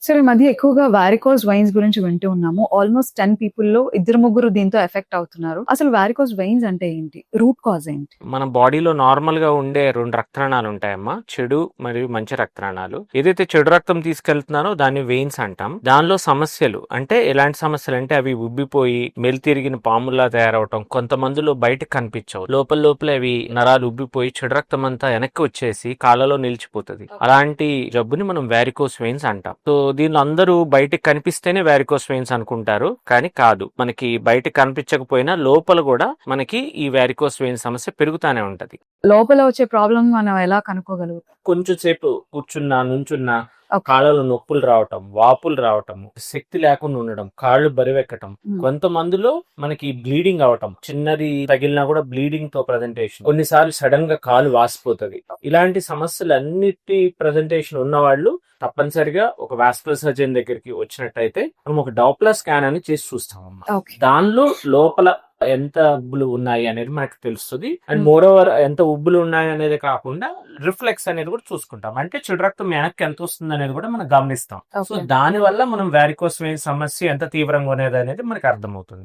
So ఈ మధ్య ఎక్కువగా వారికోస్ వెయిన్స్ గురించి వింటూ ఉన్నాము. ఆల్మోస్ట్ 10 పీపుల్‌లో ఇద్దరు ముగ్గురు దీంతో ఎఫెక్ట్ అవుతున్నారు. అసలు వారికోస్ వెయిన్స్ అంటే ఏంటి? రూట్ కాజ్ ఏంటి? మన బాడీలో నార్మల్ గా ఉండే 2 రక్తనాళాలు ఉంటాయమ్మా. చెడు మరియు మంచి రక్తనాళాలు. ఏదైతే చెడు రక్తం తీసుకెళ్తున్నారో దాన్ని వెయిన్స్ అంటాం. దానిలో సమస్యలు అంటే ఎలాంటి సమస్యలు అంటే అవి ఉబ్బిపోయి మెలితిరిగిన పాముల్లా తయారవటం, కొంతమందిలో బయటకు కనిపించవు. లోపల అవి నరాలు ఉబ్బిపోయి చెడు రక్తం అంతా వెనక్కి వచ్చేసి కాళ్ళలో నిలిచిపోతుంది. అలాంటి జబ్బుని మనం వారికోస్ వెయిన్స్ అంటాం. సో దీనిలో అందరూ బయటకు కనిపిస్తేనే వారికోస్ వెయిన్స్ అనుకుంటారు, కానీ కాదు. మనకి బయటకు కనిపించకపోయినా లోపల కూడా మనకి ఈ వారికోస్ వెయిన్స్ సమస్య పెరుగుతానే ఉంటది. లోపల వచ్చే ప్రాబ్లమ్ మనం ఎలా కనుక్కోగలుగుతాం? కొంచెం సేపు కూర్చున్నా, నుంచున్నా ఓకే. కాళ్ళలో నొప్పులు రావటం, వాపులు రావటం, శక్తి లేకుండా ఉండడం, కాళ్ళు బరువెక్కటం, కొంతమందిలో మనకి బ్లీడింగ్ అవటం, చిన్నది తగిలినా కూడా బ్లీడింగ్ తో ప్రజెంటేషన్, కొన్నిసార్లు సడన్ గా కాలు వాసిపోతుంది. ఇలాంటి సమస్యలన్నిటి ప్రజెంటేషన్ ఉన్న వాళ్ళు తప్పనిసరిగా ఒక వాస్కులర్ సర్జన్ దగ్గరికి వచ్చినట్టయితే మనం ఒక డాప్లర్ స్కాన్ అని చేసి చూస్తామమ్మా. ఓకే. దానిలో లోపల ఎంత ఉబ్బులు ఉన్నాయి అనేది మనకు తెలుస్తుంది. అండ్ మోర్ ఓవర్ ఎంత ఉబ్బులు ఉన్నాయి అనేది కాకుండా రిఫ్లెక్స్ అనేది కూడా చూసుకుంటాం. అంటే చెడు రక్తం వెనక్కి ఎంత వస్తుంది అనేది కూడా మనం గమనిస్తాం. So okay. దాని వల్ల మనం వారికోస్ వెయిన్స్ సమస్య ఎంత తీవ్రంగా అనేది మనకు అర్థమవుతుంది.